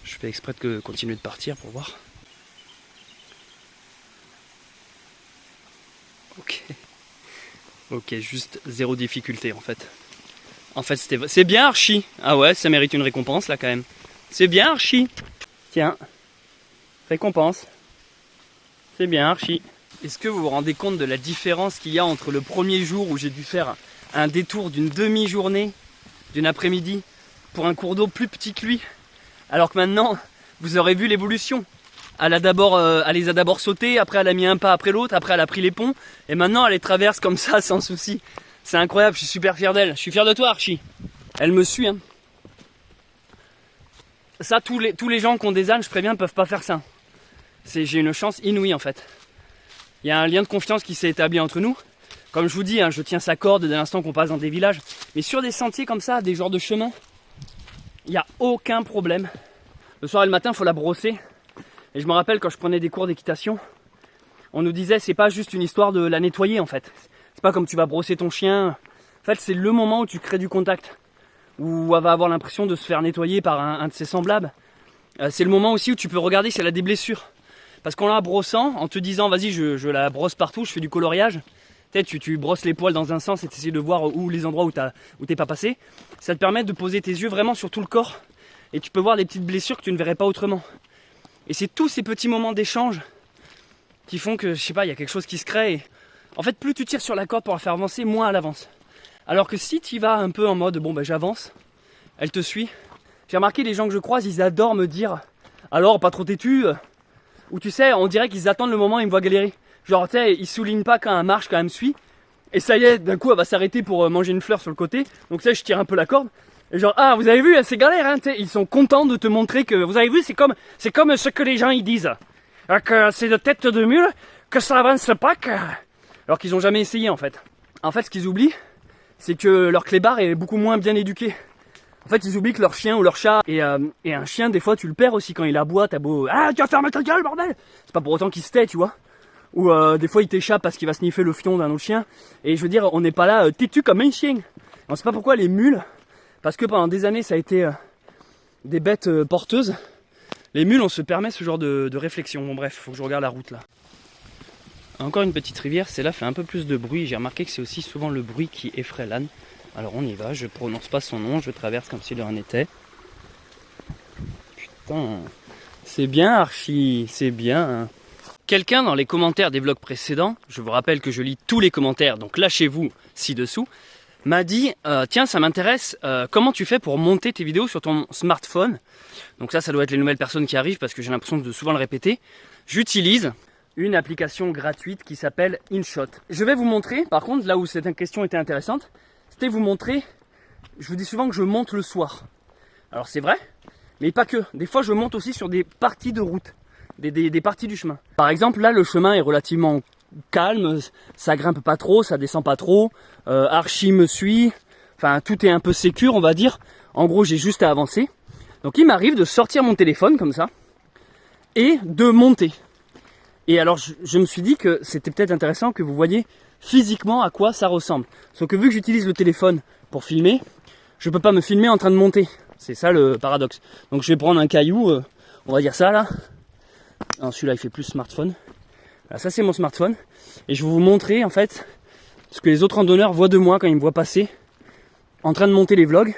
Je fais exprès de continuer de partir pour voir. Ok. Ok, juste zéro difficulté en fait. En fait, c'est bien Archie. Ah ouais, ça mérite une récompense là quand même. C'est bien Archie. Tiens, récompense. C'est bien Archie. Est-ce que vous vous rendez compte de la différence qu'il y a entre le premier jour où j'ai dû faire un détour d'une demi-journée, d'une après-midi, pour un cours d'eau plus petit que lui, alors que maintenant, vous aurez vu l'évolution. Elle les a d'abord sauté, après elle a mis un pas après l'autre, après elle a pris les ponts, et maintenant elle les traverse comme ça sans souci. C'est incroyable, je suis super fier d'elle. Je suis fier de toi Archie. Elle me suit. Hein. Ça, tous les gens qui ont des ânes, je préviens, ne peuvent pas faire ça. J'ai une chance inouïe en fait. Il y a un lien de confiance qui s'est établi entre nous. Comme je vous dis, hein, je tiens sa corde dès l'instant qu'on passe dans des villages. Mais sur des sentiers comme ça, des genres de chemins, il n'y a aucun problème. Le soir et le matin, il faut la brosser. Et je me rappelle quand je prenais des cours d'équitation, on nous disait c'est pas juste une histoire de la nettoyer en fait. C'est pas comme tu vas brosser ton chien. En fait, c'est le moment où tu crées du contact. Où elle va avoir l'impression de se faire nettoyer par un de ses semblables. C'est le moment aussi où tu peux regarder si elle a des blessures. Parce qu'en la brossant, en te disant vas-y je la brosse partout, je fais du coloriage. Peut-être tu brosses les poils dans un sens et tu essaies de voir où les endroits où t'es pas passé. Ça te permet de poser tes yeux vraiment sur tout le corps. Et tu peux voir des petites blessures que tu ne verrais pas autrement. Et c'est tous ces petits moments d'échange qui font que, je sais pas, il y a quelque chose qui se crée. Et en fait, plus tu tires sur la corde pour la faire avancer, moins elle avance. Alors que si tu y vas un peu en mode, bon ben j'avance, elle te suit. J'ai remarqué les gens que je croise, ils adorent me dire, alors pas trop têtu, ou tu sais, on dirait qu'ils attendent le moment où ils me voient galérer. Genre, tu sais, ils soulignent pas quand elle marche, quand elle me suit. Et ça y est, d'un coup, elle va s'arrêter pour manger une fleur sur le côté. Donc tu sais, je tire un peu la corde. Et genre, ah, vous avez vu, c'est galère, hein, tu sais, ils sont contents de te montrer que, vous avez vu, c'est comme ce que les gens ils disent. Que c'est de tête de mule, que ça avance pas, alors qu'ils ont jamais essayé en fait. En fait, ce qu'ils oublient, c'est que leur clébard est beaucoup moins bien éduqué. En fait, ils oublient que leur chien ou leur chat, et un chien, des fois, tu le perds aussi quand il aboie, t'as beau, ah, tu vas fermer ta gueule, bordel! C'est pas pour autant qu'il se tait, tu vois. Ou des fois, il t'échappe parce qu'il va sniffer le fion d'un autre chien. Et je veux dire, on n'est pas là têtu comme un chien. On sait pas pourquoi les mules, parce que pendant des années, ça a été des bêtes porteuses. Les mules, on se permet ce genre de réflexion. Bon bref, faut que je regarde la route là. Encore une petite rivière, celle-là fait un peu plus de bruit. J'ai remarqué que c'est aussi souvent le bruit qui effraie l'âne. Alors on y va, je prononce pas son nom, je traverse comme s'il en était. Putain, c'est bien Archie, c'est bien. Quelqu'un dans les commentaires des vlogs précédents, je vous rappelle que je lis tous les commentaires, donc lâchez-vous ci-dessous, m'a dit tiens ça m'intéresse, comment tu fais pour monter tes vidéos sur ton smartphone? Donc ça doit être les nouvelles personnes qui arrivent parce que j'ai l'impression de souvent le répéter. J'utilise une application gratuite qui s'appelle InShot. Je vais vous montrer, par contre là où cette question était intéressante, c'était vous montrer, je vous dis souvent que je monte le soir. Alors c'est vrai, mais pas que, des fois je monte aussi sur des parties de route, des parties du chemin. Par exemple là le chemin est relativement calme, ça grimpe pas trop, ça descend pas trop, Archie me suit, enfin tout est un peu sécure on va dire, en gros j'ai juste à avancer. Donc il m'arrive de sortir mon téléphone comme ça et de monter. Et alors je me suis dit que c'était peut-être intéressant que vous voyiez physiquement à quoi ça ressemble. Sauf que vu que j'utilise le téléphone pour filmer, je peux pas me filmer en train de monter. C'est ça le paradoxe. Donc je vais prendre un caillou, on va dire ça là. Alors celui-là il fait plus smartphone. Voilà, ça c'est mon smartphone. Et je vais vous montrer en fait ce que les autres randonneurs voient de moi quand ils me voient passer en train de monter les vlogs.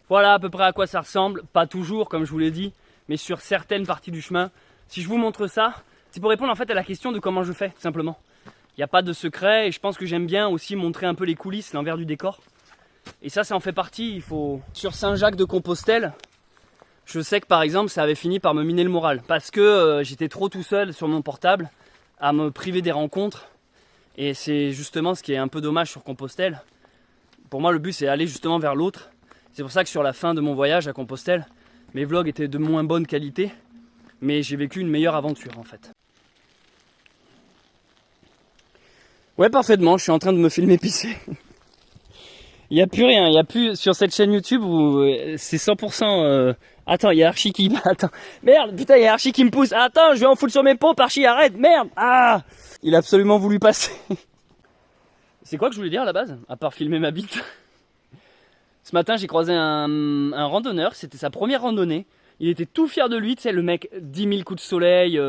Voilà à peu près à quoi ça ressemble, pas toujours comme je vous l'ai dit, mais sur certaines parties du chemin. Si je vous montre ça, c'est pour répondre en fait à la question de comment je fais, tout simplement. Il n'y a pas de secret et je pense que j'aime bien aussi montrer un peu les coulisses, l'envers du décor. Et ça en fait partie, il faut... Sur Saint-Jacques-de-Compostelle, je sais que par exemple ça avait fini par me miner le moral. Parce que j'étais trop tout seul sur mon portable à me priver des rencontres. Et c'est justement ce qui est un peu dommage sur Compostelle. Pour moi le but c'est aller justement vers l'autre. C'est pour ça que sur la fin de mon voyage à Compostelle, mes vlogs étaient de moins bonne qualité, mais j'ai vécu une meilleure aventure en fait. Ouais, parfaitement, je suis en train de me filmer pisser. Il n'y a plus rien, il n'y a plus sur cette chaîne YouTube où c'est 100%... Attends, il y a Archie qui... Attends, merde, putain, il y a Archie qui me pousse. Attends, je vais en foutre sur mes pompes, Archie, arrête, merde. Ah, il a absolument voulu passer. C'est quoi que je voulais dire à la base, à part filmer ma bite? Ce matin, j'ai croisé un randonneur, c'était sa première randonnée. Il était tout fier de lui, tu sais, le mec, 10 000 coups de soleil,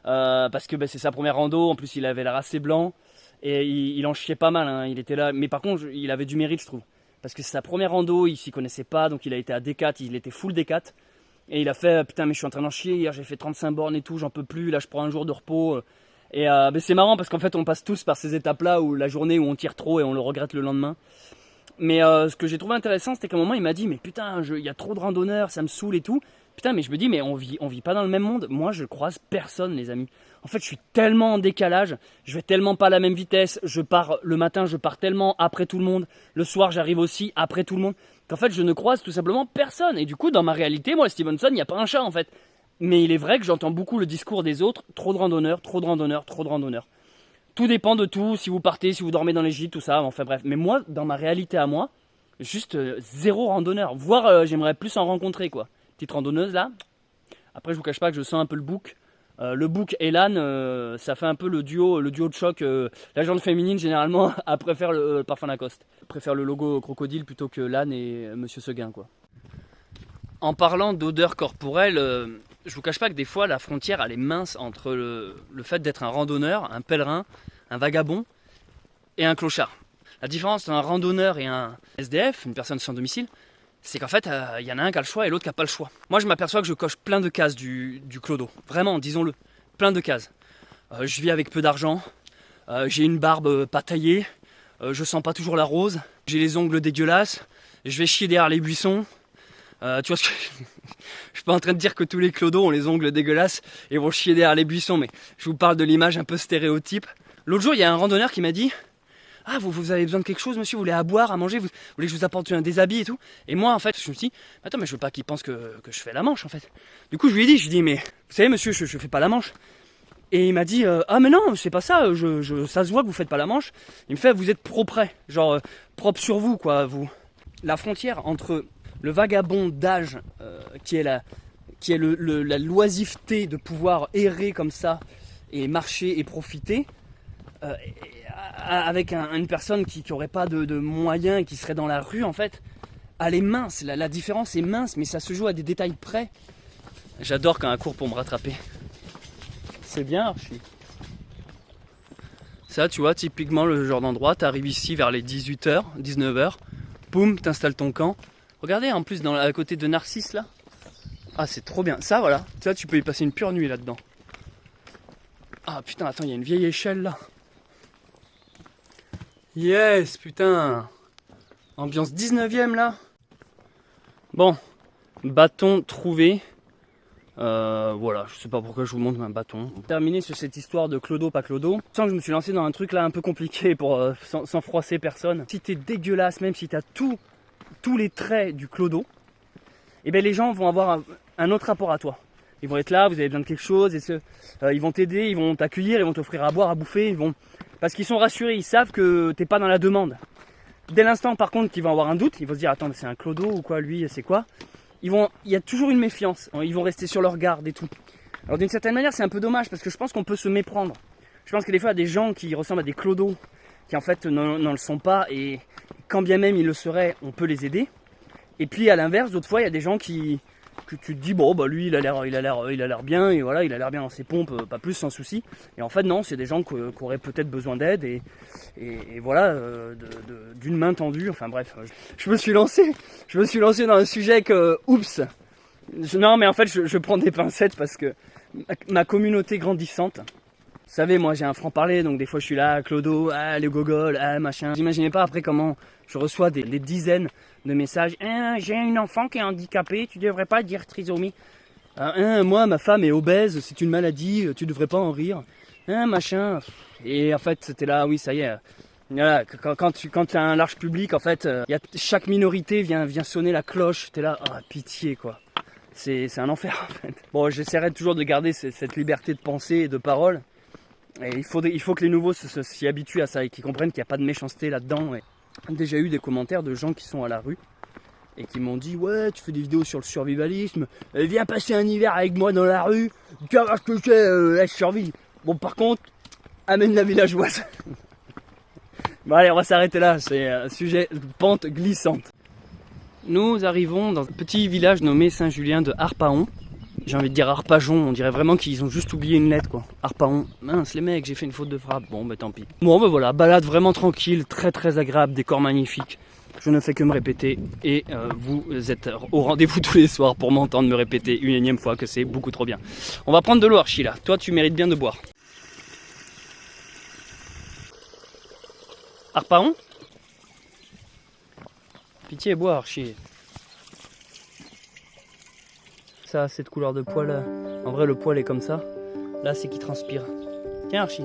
parce que c'est sa première rando, en plus il avait l'air assez blanc, et il en chiait pas mal, hein, il était là. Mais par contre, il avait du mérite, je trouve. Parce que c'est sa première rando, il s'y connaissait pas, donc il a été à D4, il était full D4. Et il a fait, putain mais je suis en train d'en chier, hier j'ai fait 35 bornes et tout, j'en peux plus, là je prends un jour de repos. Et c'est marrant parce qu'en fait on passe tous par ces étapes-là, où la journée où on tire trop et on le regrette le lendemain. Mais ce que j'ai trouvé intéressant, c'était qu'à un moment il m'a dit, mais putain, il y a trop de randonneurs, ça me saoule et tout. Putain, mais je me dis, mais on vit pas dans le même monde. Moi, je croise personne, les amis. En fait, je suis tellement en décalage. Je vais tellement pas à la même vitesse. Je pars le matin, je pars tellement après tout le monde. Le soir, j'arrive aussi après tout le monde. Qu'en fait, je ne croise tout simplement personne. Et du coup, dans ma réalité, moi, Stevenson, il n'y a pas un chat, en fait. Mais il est vrai que j'entends beaucoup le discours des autres. Trop de randonneurs, trop de randonneurs, trop de randonneurs. Tout dépend de tout. Si vous partez, si vous dormez dans les gîtes, tout ça. Enfin bref. Mais moi, dans ma réalité à moi, juste zéro randonneur. Voire, j'aimerais plus en rencontrer, quoi. Petite randonneuse là. Après je vous cache pas que je sens un peu le bouc. Le bouc et l'âne, ça fait un peu le duo de choc. La gente féminine généralement elle préfère le parfum Lacoste. Préfère le logo crocodile plutôt que l'âne et Monsieur Seguin quoi. En parlant d'odeur corporelle, je vous cache pas que des fois la frontière elle est mince entre le fait d'être un randonneur, un pèlerin, un vagabond et un clochard. La différence entre un randonneur et un SDF, une personne sans domicile, c'est qu'en fait, il y en a un qui a le choix et l'autre qui n'a pas le choix. Moi, je m'aperçois que je coche plein de cases du clodo. Vraiment, disons-le, plein de cases. Je vis avec peu d'argent, j'ai une barbe pas taillée, je sens pas toujours la rose, j'ai les ongles dégueulasses, je vais chier derrière les buissons. Tu vois ce que je suis pas en train de dire que tous les clodos ont les ongles dégueulasses et vont chier derrière les buissons, mais je vous parle de l'image un peu stéréotype. L'autre jour, il y a un randonneur qui m'a dit: ah, vous avez besoin de quelque chose, monsieur, vous voulez à boire, à manger, vous voulez que je vous apporte un déshabit et tout. Et moi, en fait, je me suis dit, attends, mais je veux pas qu'il pense que je fais la manche, en fait. Du coup, je lui ai dit, mais, vous savez, monsieur, je fais pas la manche. Et il m'a dit, ah, mais non, c'est pas ça, ça se voit que vous faites pas la manche. Il me fait, vous êtes propre, genre, propre sur vous, quoi, vous. La frontière entre le vagabond d'âge, qui est la loisiveté de pouvoir errer comme ça, et marcher et profiter, avec une personne qui n'aurait pas de moyens et qui serait dans la rue, en fait, elle est mince. La différence est mince, mais ça se joue à des détails près. J'adore quand elle court pour me rattraper. C'est bien, Archie. Ça, tu vois, typiquement le genre d'endroit, tu arrives ici vers les 18h, 19h, boum, t'installes ton camp. Regardez, en plus, à côté de Narcisse, là. Ah, c'est trop bien. Ça, voilà, ça, tu peux y passer une pure nuit là-dedans. Ah, putain, attends, il y a une vieille échelle, là. Yes, putain. Ambiance 19ème là. Bon, bâton trouvé. Voilà, je sais pas pourquoi je vous montre un bâton. Terminé sur cette histoire de clodo, pas clodo. Je sens que je me suis lancé dans un truc là un peu compliqué pour sans froisser personne. Si t'es dégueulasse, même si t'as tous les traits du clodo, et ben les gens vont avoir un autre rapport à toi. Ils vont être là, vous avez besoin de quelque chose, et ils vont t'aider, ils vont t'accueillir, ils vont t'offrir à boire, à bouffer, parce qu'ils sont rassurés, ils savent que t'es pas dans la demande. Dès l'instant par contre qu'ils vont avoir un doute, ils vont se dire attends, c'est un clodo ou quoi, lui c'est quoi, il y a toujours une méfiance, ils vont rester sur leur garde et tout. Alors d'une certaine manière c'est un peu dommage parce que je pense qu'on peut se méprendre. Je pense que des fois il y a des gens qui ressemblent à des clodos qui en fait n'en le sont pas, et quand bien même ils le seraient, on peut les aider. Et puis à l'inverse, d'autres fois il y a des gens que tu te dis bon bah lui il a l'air bien, et voilà, il a l'air bien dans ses pompes, pas plus, sans souci. Et en fait non, c'est des gens qui auraient peut-être besoin d'aide et voilà, d'une main tendue. Enfin bref, je me suis lancé dans un sujet que oups. Non mais en fait je prends des pincettes parce que ma communauté grandissante. Vous savez, moi j'ai un franc-parler, donc des fois je suis là, Clodo, ah les gogoles, ah machin. Vous imaginez pas après comment je reçois des dizaines de messages. J'ai une enfant qui est handicapée, tu devrais pas dire trisomie. Moi ma femme est obèse, c'est une maladie, tu devrais pas en rire. Machin. Et en fait c'était là, oui ça y est. Voilà, quand tu as un large public, en fait, chaque minorité vient sonner la cloche. T'es là, ah pitié quoi. C'est un enfer en fait. Bon, j'essaierai toujours de garder cette liberté de pensée et de parole. Et il faut que les nouveaux s'y habituent à ça et qu'ils comprennent qu'il n'y a pas de méchanceté là-dedans. Et j'ai déjà eu des commentaires de gens qui sont à la rue et qui m'ont dit ouais, tu fais des vidéos sur le survivalisme, viens passer un hiver avec moi dans la rue, tu vas voir ce que c'est la survie. Bon par contre, amène la villageoise. Bon allez, on va s'arrêter là, c'est un sujet de pente glissante. Nous arrivons dans un petit village nommé Saint-Julien de Harpaon. J'ai envie de dire Harpajon, on dirait vraiment qu'ils ont juste oublié une lettre quoi. Harpaon, mince les mecs, j'ai fait une faute de frappe, bon bah tant pis. Bon bah voilà, balade vraiment tranquille, très très agréable, décor magnifique. Je ne fais que me répéter et vous êtes au rendez-vous tous les soirs pour m'entendre me répéter une énième fois que c'est beaucoup trop bien. On va prendre de l'eau Archie là, toi tu mérites bien de boire. Harpaon ? Pitié, bois Archie. Ça, cette couleur de poil, en vrai le poil est comme ça. Là c'est qu'il transpire. Tiens Archie.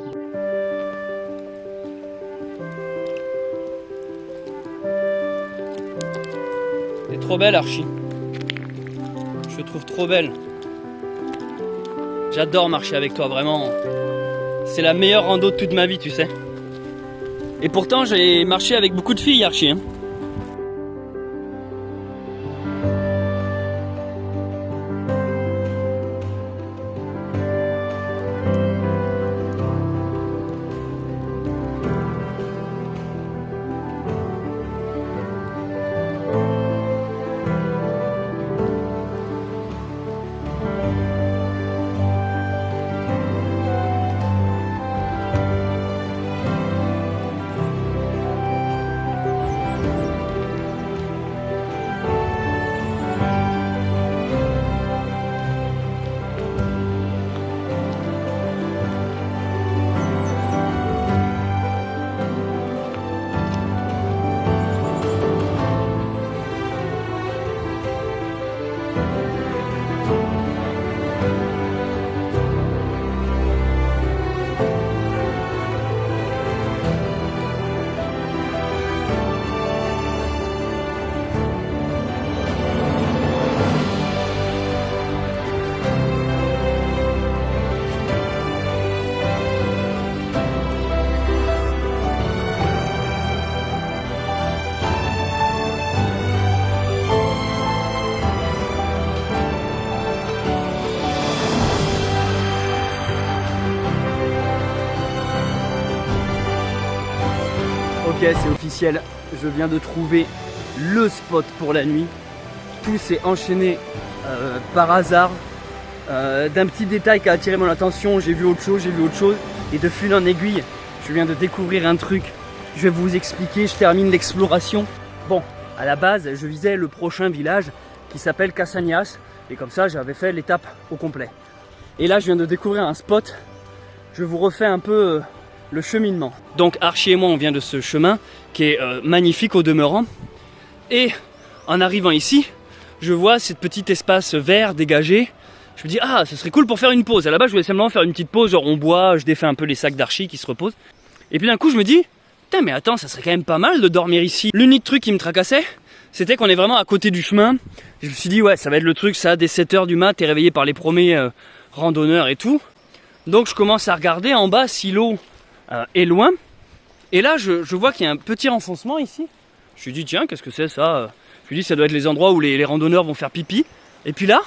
T'es trop belle Archie. Je te trouve trop belle. J'adore marcher avec toi, vraiment. C'est la meilleure rando de toute ma vie, tu sais. Et pourtant j'ai marché avec beaucoup de filles Archie. Hein. Ok, c'est officiel, je viens de trouver le spot pour la nuit. Tout s'est enchaîné par hasard. D'un petit détail qui a attiré mon attention, j'ai vu autre chose. Et de fil en aiguille, je viens de découvrir un truc. Je vais vous expliquer, je termine l'exploration. Bon, à la base, je visais le prochain village qui s'appelle Cassagnas. Et comme ça, j'avais fait l'étape au complet. Et là, je viens de découvrir un spot. Je vous refais un peu le cheminement. Donc Archie et moi on vient de ce chemin qui est magnifique au demeurant et en arrivant ici je vois cette petite espace vert dégagé. Je me dis ah ce serait cool pour faire une pause. À la base je voulais simplement faire une petite pause, genre on boit, je défais un peu les sacs d'Archie qui se reposent et puis d'un coup je me dis putain mais attends ça serait quand même pas mal de dormir ici. L'unique truc qui me tracassait c'était qu'on est vraiment à côté du chemin. Je me suis dit ouais ça va être le truc ça dès 7h du mat t'es réveillé par les premiers randonneurs et tout. Donc je commence à regarder en bas si l'eau est loin, et là je vois qu'il y a un petit renfoncement ici. Je me suis dit tiens qu'est-ce que c'est ça. Je me dis ça doit être les endroits où les randonneurs vont faire pipi. Et puis là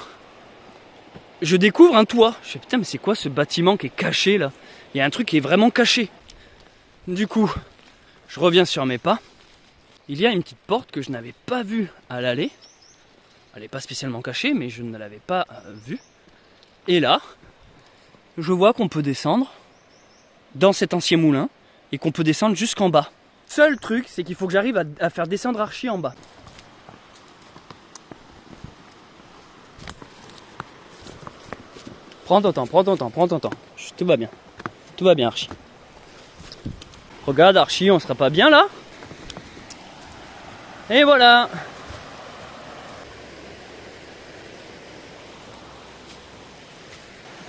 je découvre un toit. Je me dis putain mais c'est quoi ce bâtiment qui est caché là. Il y a un truc qui est vraiment caché. Du coup je reviens sur mes pas. Il y a une petite porte que je n'avais pas vue à l'aller. Elle n'est pas spécialement cachée mais je ne l'avais pas vue. Et là je vois qu'on peut descendre dans cet ancien moulin et qu'on peut descendre jusqu'en bas. Seul truc, c'est qu'il faut que j'arrive à faire descendre Archie en bas. Prends ton temps. Chut, tout va bien Archie. Regarde Archie, on sera pas bien là? Et voilà.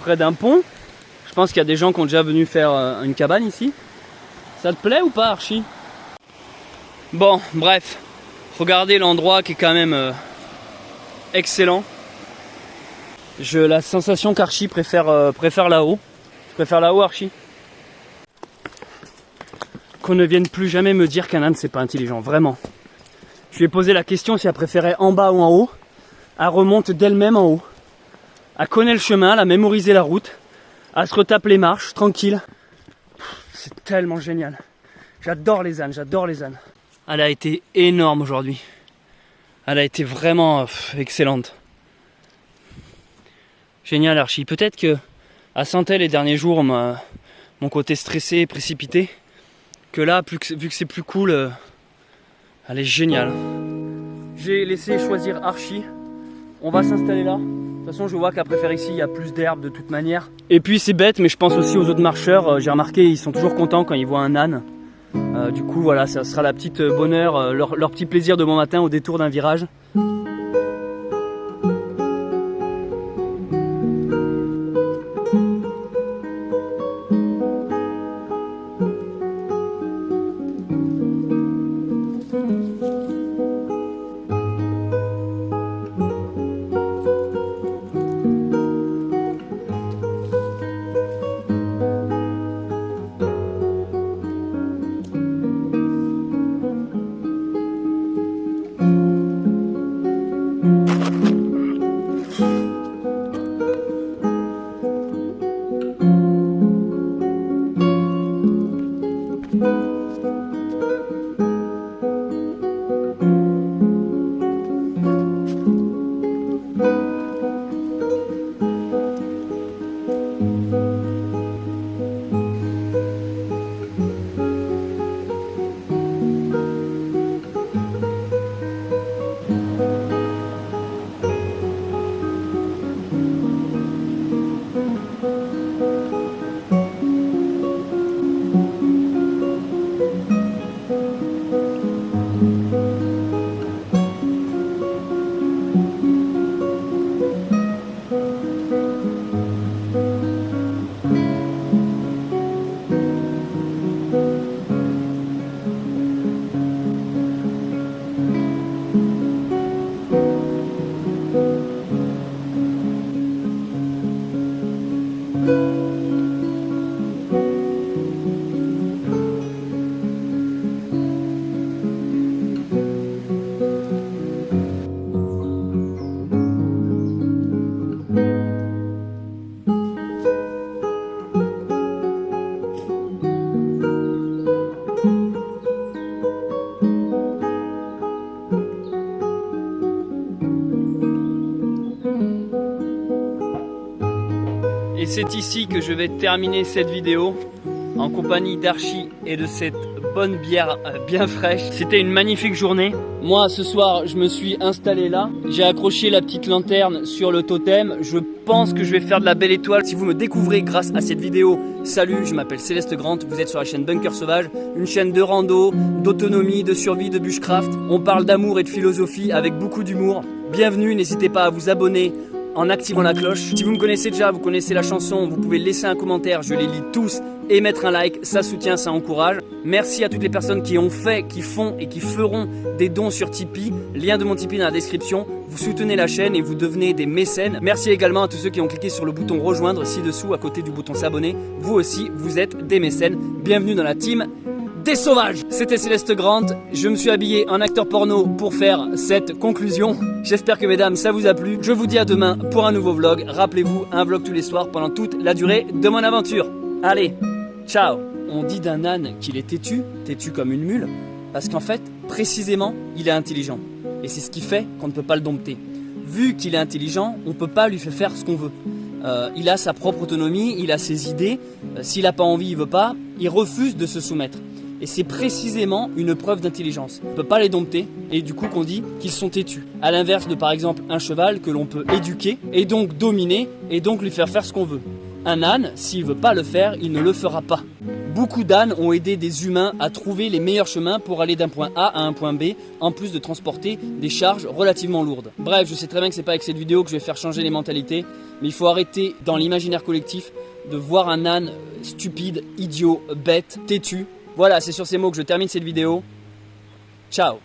Près d'un pont. Je pense qu'il y a des gens qui ont déjà venu faire une cabane ici. Ça te plaît ou pas Archie? Bon, bref. Regardez l'endroit qui est quand même excellent. J'ai la sensation qu'Archie préfère là-haut. Tu préfères là-haut Archie? Qu'on ne vienne plus jamais me dire qu'un âne c'est pas intelligent, vraiment. Je lui ai posé la question si elle préférait en bas ou en haut. Elle remonte d'elle-même en haut. Elle connaît le chemin, elle a mémorisé la route. Elle se retape les marches, tranquille. C'est tellement génial. J'adore les ânes. Elle a été énorme aujourd'hui. Elle a été vraiment excellente. Génial Archie. Peut-être que à Saint-El les derniers jours, mon côté stressé et précipité, que là, vu que c'est plus cool, elle est géniale. J'ai laissé choisir Archie. On va s'installer là. De toute façon, je vois qu'à préférer ici, il y a plus d'herbe de toute manière. Et puis c'est bête, mais je pense aussi aux autres marcheurs. J'ai remarqué, ils sont toujours contents quand ils voient un âne. Du coup, voilà, ça sera la petite bonheur, leur petit plaisir de bon matin au détour d'un virage. Et c'est ici que je vais terminer cette vidéo en compagnie d'Archie et de cette bonne bière bien fraîche. C'était une magnifique journée. Moi ce soir je me suis installé là. J'ai accroché la petite lanterne sur le totem. Je pense que je vais faire de la belle étoile. Si vous me découvrez grâce à cette vidéo, salut, je m'appelle Céleste Grant. Vous êtes sur la chaîne Bunker Sauvage, une chaîne de rando, d'autonomie, de survie, de bushcraft. On parle d'amour et de philosophie avec beaucoup d'humour. Bienvenue, n'hésitez pas à vous abonner en activant la cloche. Si vous me connaissez déjà, vous connaissez la chanson, vous pouvez laisser un commentaire, je les lis tous, et mettre un like, ça soutient, ça encourage. Merci à toutes les personnes qui ont fait, qui font et qui feront des dons sur Tipeee. Lien de mon Tipeee dans la description. Vous soutenez la chaîne et vous devenez des mécènes. Merci également à tous ceux qui ont cliqué sur le bouton rejoindre ci-dessous à côté du bouton s'abonner. Vous aussi, vous êtes des mécènes. Bienvenue dans la team des sauvages. C'était Céleste Grant, je me suis habillé en acteur porno pour faire cette conclusion. J'espère que mesdames ça vous a plu. Je vous dis à demain pour un nouveau vlog. Rappelez-vous, un vlog tous les soirs pendant toute la durée de mon aventure. Allez, ciao. On dit d'un âne qu'il est têtu, têtu comme une mule, parce qu'en fait, précisément, il est intelligent. Et c'est ce qui fait qu'on ne peut pas le dompter. Vu qu'il est intelligent, on ne peut pas lui faire ce qu'on veut. Il a sa propre autonomie, il a ses idées. S'il n'a pas envie, il veut pas, il refuse de se soumettre. Et c'est précisément une preuve d'intelligence. On ne peut pas les dompter et du coup qu'on dit qu'ils sont têtus. À l'inverse de par exemple un cheval que l'on peut éduquer et donc dominer et donc lui faire ce qu'on veut. Un âne, s'il ne veut pas le faire, il ne le fera pas. Beaucoup d'ânes ont aidé des humains à trouver les meilleurs chemins pour aller d'un point A à un point B, en plus de transporter des charges relativement lourdes. Bref, je sais très bien que c'est pas avec cette vidéo que je vais faire changer les mentalités, mais il faut arrêter dans l'imaginaire collectif de voir un âne stupide, idiot, bête, têtu. Voilà, c'est sur ces mots que je termine cette vidéo. Ciao.